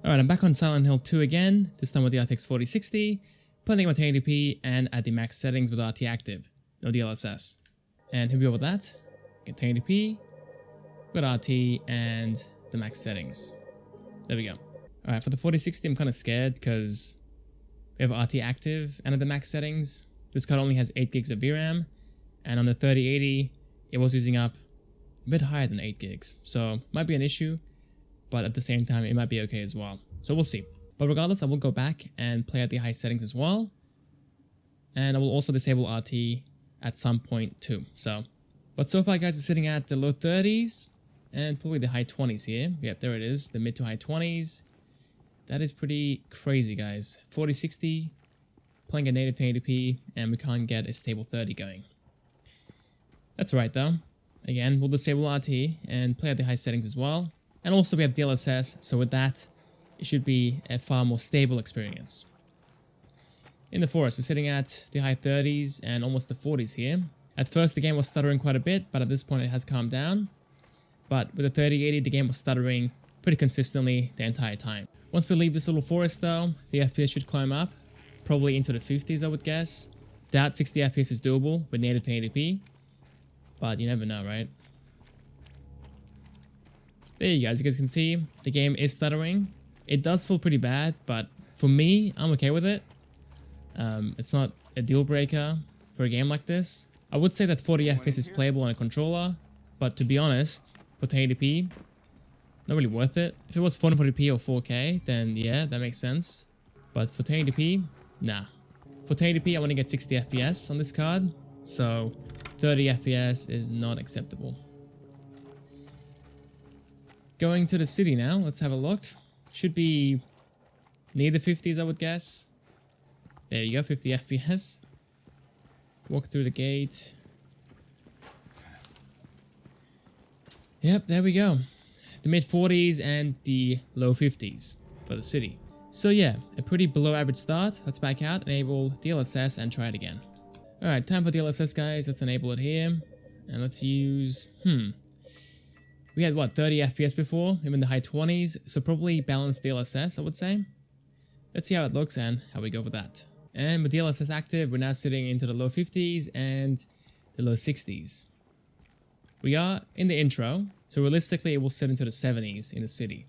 Alright, I'm back on Silent Hill 2 again, this time with the RTX 4060, playing at 1080p and at the max settings with RT active, no DLSS. And here we go with that, get 1080p, got RT and the max settings. There we go. Alright, for the 4060 I'm kind of scared because we have RT active and at the max settings. This card only has 8 gigs of VRAM, and on the 3080 it was using up a bit higher than 8 gigs, so might be an issue. But at the same time, it might be okay as well. So we'll see. But regardless, I will go back and play at the high settings as well. And I will also disable RT at some point too. But so far guys, we're sitting at the low 30s and probably the high 20s here. Yep, there it is, the mid to high 20s. That is pretty crazy guys. 4060, playing at native 1080p, and we can't get a stable 30 going. That's right though. Again, we'll disable RT and play at the high settings as well. And also we have DLSS, so with that, it should be a far more stable experience. In the forest, we're sitting at the high 30s and almost the 40s here. At first the game was stuttering quite a bit, but at this point it has calmed down. But with the 3080, the game was stuttering pretty consistently the entire time. Once we leave this little forest though, the FPS should climb up, probably into the 50s I would guess. Doubt 60 FPS is doable with native 1080p, but you never know, right? There you guys can see, the game is stuttering. It does feel pretty bad, but for me, I'm okay with it. It's not a deal breaker for a game like this. I would say that 40 FPS is playable on a controller, but to be honest, for 1080p, not really worth it. If it was 440p or 4K, then yeah, that makes sense. But for 1080p, nah. For 1080p, I want to get 60 FPS on this card, so 30 FPS is not acceptable. Going to the city now, let's have a look. Should be near the 50s I would guess. There you go, 50 FPS. Walk through the gate. Yep, there we go. The mid 40s and the low 50s for the city. So yeah, a pretty below average start. Let's back out, enable DLSS and try it again. Alright, time for DLSS guys, let's enable it here. And let's use, we had what, 30 FPS before, even the high 20s, so probably balanced DLSS I would say. Let's see how it looks and how we go with that. And with DLSS active, we're now sitting into the low 50s and the low 60s. We are in the intro, so realistically it will sit into the 70s in the city.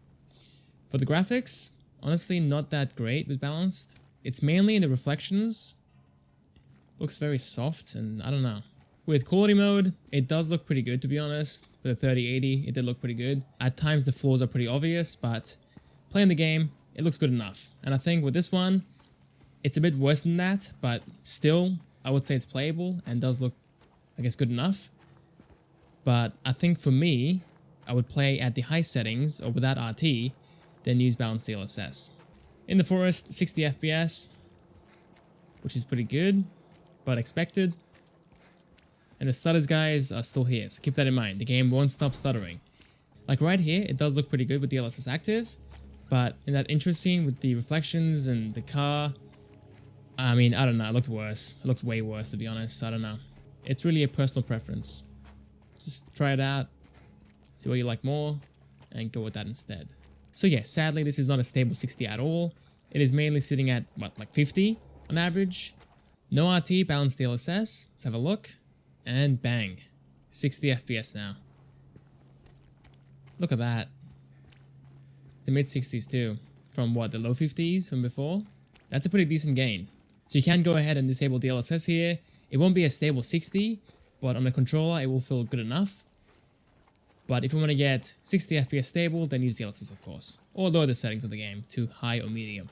For the graphics, honestly not that great with balanced. It's mainly in the reflections. Looks very soft and I don't know. With quality mode, it does look pretty good to be honest. With the 3080, it did look pretty good. At times the flaws are pretty obvious, but playing the game, it looks good enough. And I think with this one, it's a bit worse than that, but still, I would say it's playable and does look, I guess, good enough. But I think for me, I would play at the high settings or without RT, then use balanced DLSS. In the forest, 60 FPS, which is pretty good, but expected. And the stutters guys are still here, so keep that in mind. The game won't stop stuttering. Like right here, it does look pretty good with DLSS active, but in that intro scene with the reflections and the car, I mean, I don't know, it looked worse. It looked way worse to be honest, I don't know. It's really a personal preference. Just try it out, see what you like more, and go with that instead. So yeah, sadly this is not a stable 60 at all. It is mainly sitting at, what, like 50 on average? No RT, balanced DLSS, let's have a look. And bang, 60 FPS now. Look at that. It's the mid 60s too. From what, the low 50s from before? That's a pretty decent gain. So you can go ahead and disable DLSS here. It won't be a stable 60, but on the controller it will feel good enough. But if you want to get 60 FPS stable, then use DLSS of course. Or lower the settings of the game to high or medium.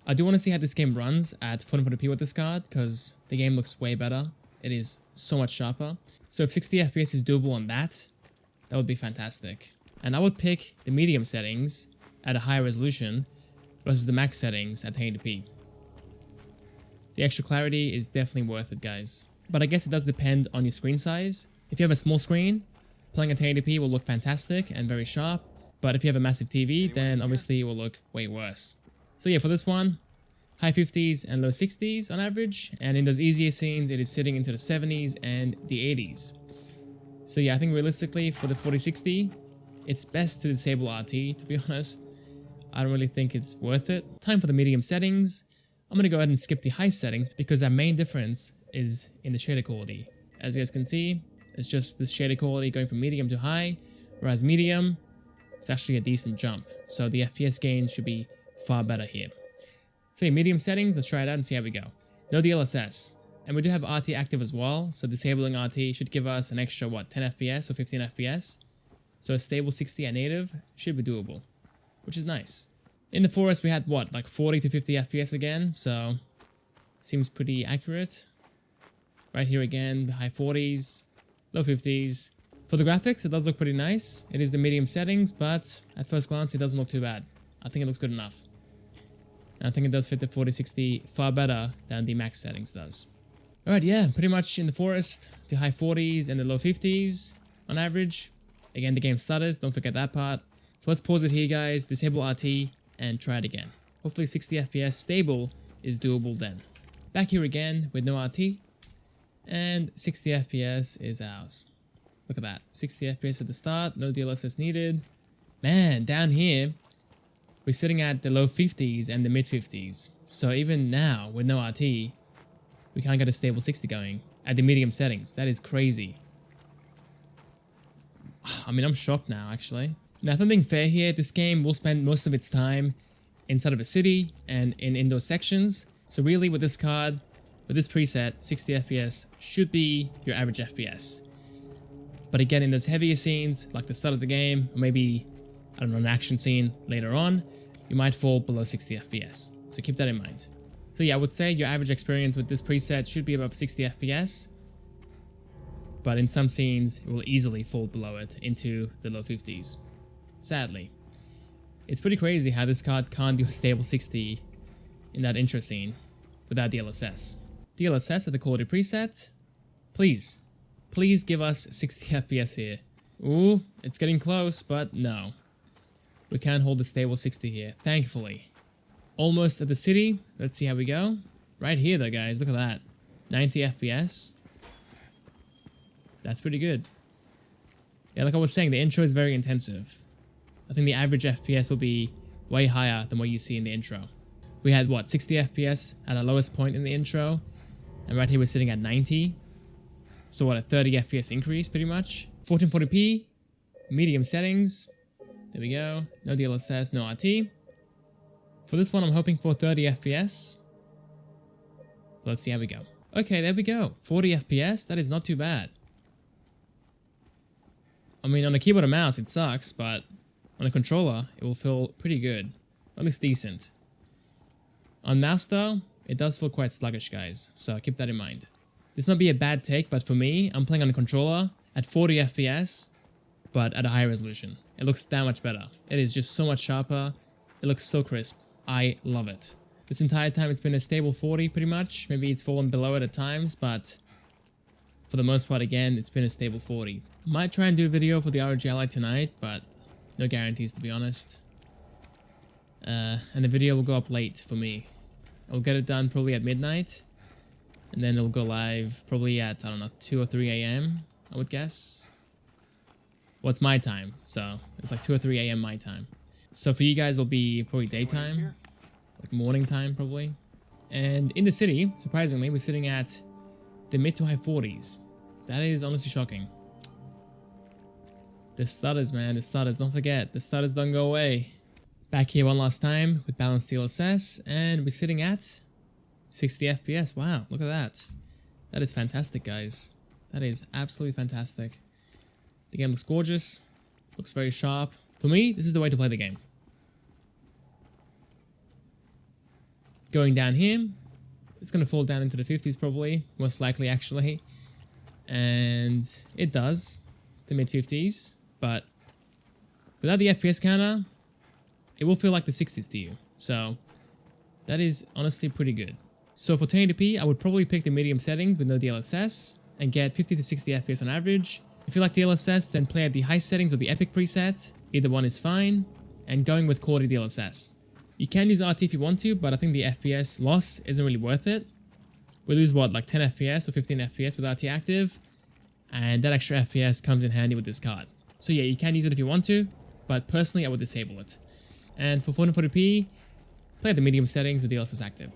I do want to see how this game runs at 440p with this card, because the game looks way better. It is so much sharper. So if 60 FPS is doable on that, that would be fantastic. And I would pick the medium settings at a higher resolution versus the max settings at 1080p. The extra clarity is definitely worth it guys. But I guess it does depend on your screen size. If you have a small screen, playing at 1080p will look fantastic and very sharp. But if you have a massive TV, then obviously it will look way worse. So yeah, for this one, high 50s and low 60s on average, and in those easier scenes it is sitting into the 70s and the 80s. So yeah, I think realistically for the 4060, it's best to disable RT to be honest. I don't really think it's worth it. Time for the medium settings. I'm going to go ahead and skip the high settings because our main difference is in the shader quality. As you guys can see, it's just this shader quality going from medium to high, whereas medium, it's actually a decent jump. So the FPS gains should be far better here. So yeah, medium settings, let's try it out and see how we go. No DLSS. And we do have RT active as well, so disabling RT should give us an extra, 10 FPS or 15 FPS. So a stable 60 at native should be doable, which is nice. In the forest, we had 40 to 50 FPS again, so seems pretty accurate. Right here again, the high 40s, low 50s. For the graphics, it does look pretty nice. It is the medium settings, but at first glance, it doesn't look too bad. I think it looks good enough. And I think it does fit the 4060 far better than the max settings does. Alright, yeah, pretty much in the forest, the high 40s and the low 50s on average. Again, the game stutters, don't forget that part. So let's pause it here, guys, disable RT, and try it again. Hopefully 60 FPS stable is doable then. Back here again with no RT, and 60 FPS is ours. Look at that, 60 FPS at the start, no DLSS needed. Man, down here, we're sitting at the low 50s and the mid 50s. So even now, with no RT, we can't get a stable 60 going at the medium settings. That is crazy. I mean, I'm shocked now, actually. Now, if I'm being fair here, this game will spend most of its time inside of a city and in indoor sections. So really, with this card, with this preset, 60 FPS should be your average FPS. But again, in those heavier scenes, like the start of the game, or maybe, I don't know, an action scene later on, you might fall below 60 FPS. So keep that in mind. So yeah, I would say your average experience with this preset should be above 60 FPS. But in some scenes, it will easily fall below it into the low 50s. Sadly. It's pretty crazy how this card can't do a stable 60 in that intro scene without DLSS. DLSS at the quality preset. Please give us 60 FPS here. Ooh, it's getting close, but no. We can't hold a stable 60 here, thankfully. Almost at the city. Let's see how we go. Right here though, guys, look at that. 90 FPS. That's pretty good. Yeah, like I was saying, the intro is very intensive. I think the average FPS will be way higher than what you see in the intro. We had, 60 FPS at our lowest point in the intro. And right here we're sitting at 90. So a 30 FPS increase pretty much. 1440p, medium settings. There we go. No DLSS, no RT. For this one, I'm hoping for 30 FPS. Let's see how we go. Okay, there we go. 40 FPS, that is not too bad. I mean, on a keyboard and mouse, it sucks, but on a controller, it will feel pretty good. At least decent. On mouse though, it does feel quite sluggish, guys, so keep that in mind. This might be a bad take, but for me, I'm playing on a controller at 40 FPS, but at a higher resolution. It looks that much better. It is just so much sharper. It looks so crisp. I love it. This entire time it's been a stable 40 pretty much. Maybe it's fallen below it at times, but for the most part, again, it's been a stable 40. Might try and do a video for the ROG Ally tonight, but no guarantees to be honest. And the video will go up late for me. I'll get it done probably at midnight, and then it'll go live probably at, I don't know, 2 or 3 a.m. I would guess. Well, it's my time, so it's like 2 or 3 a.m. my time. So for you guys, it'll be probably daytime, like morning time probably. And in the city, surprisingly, we're sitting at the mid to high 40s. That is honestly shocking. The stutters, man, the stutters, don't forget, the stutters don't go away. Back here one last time with balanced DLSS, and we're sitting at 60 FPS. Wow, look at that. That is fantastic, guys. That is absolutely fantastic. The game looks gorgeous, looks very sharp. For me, this is the way to play the game. Going down here, it's going to fall down into the 50s probably, most likely actually. And it does. It's the mid 50s, but without the FPS counter, it will feel like the 60s to you. So that is honestly pretty good. So for 1080p, I would probably pick the medium settings with no DLSS and get 50 to 60 FPS on average. If you like DLSS, then play at the high settings or the Epic preset. Either one is fine. And going with quality DLSS. You can use RT if you want to, but I think the FPS loss isn't really worth it. We lose like 10 FPS or 15 FPS with RT active, and that extra FPS comes in handy with this card. So yeah, you can use it if you want to, but personally I would disable it. And for 440p, play at the medium settings with DLSS active.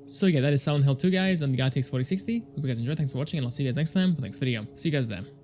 So yeah, that is Silent Hill 2 guys on the RTX 4060. Hope you guys enjoyed. Thanks for watching and I'll see you guys next time for the next video. See you guys there.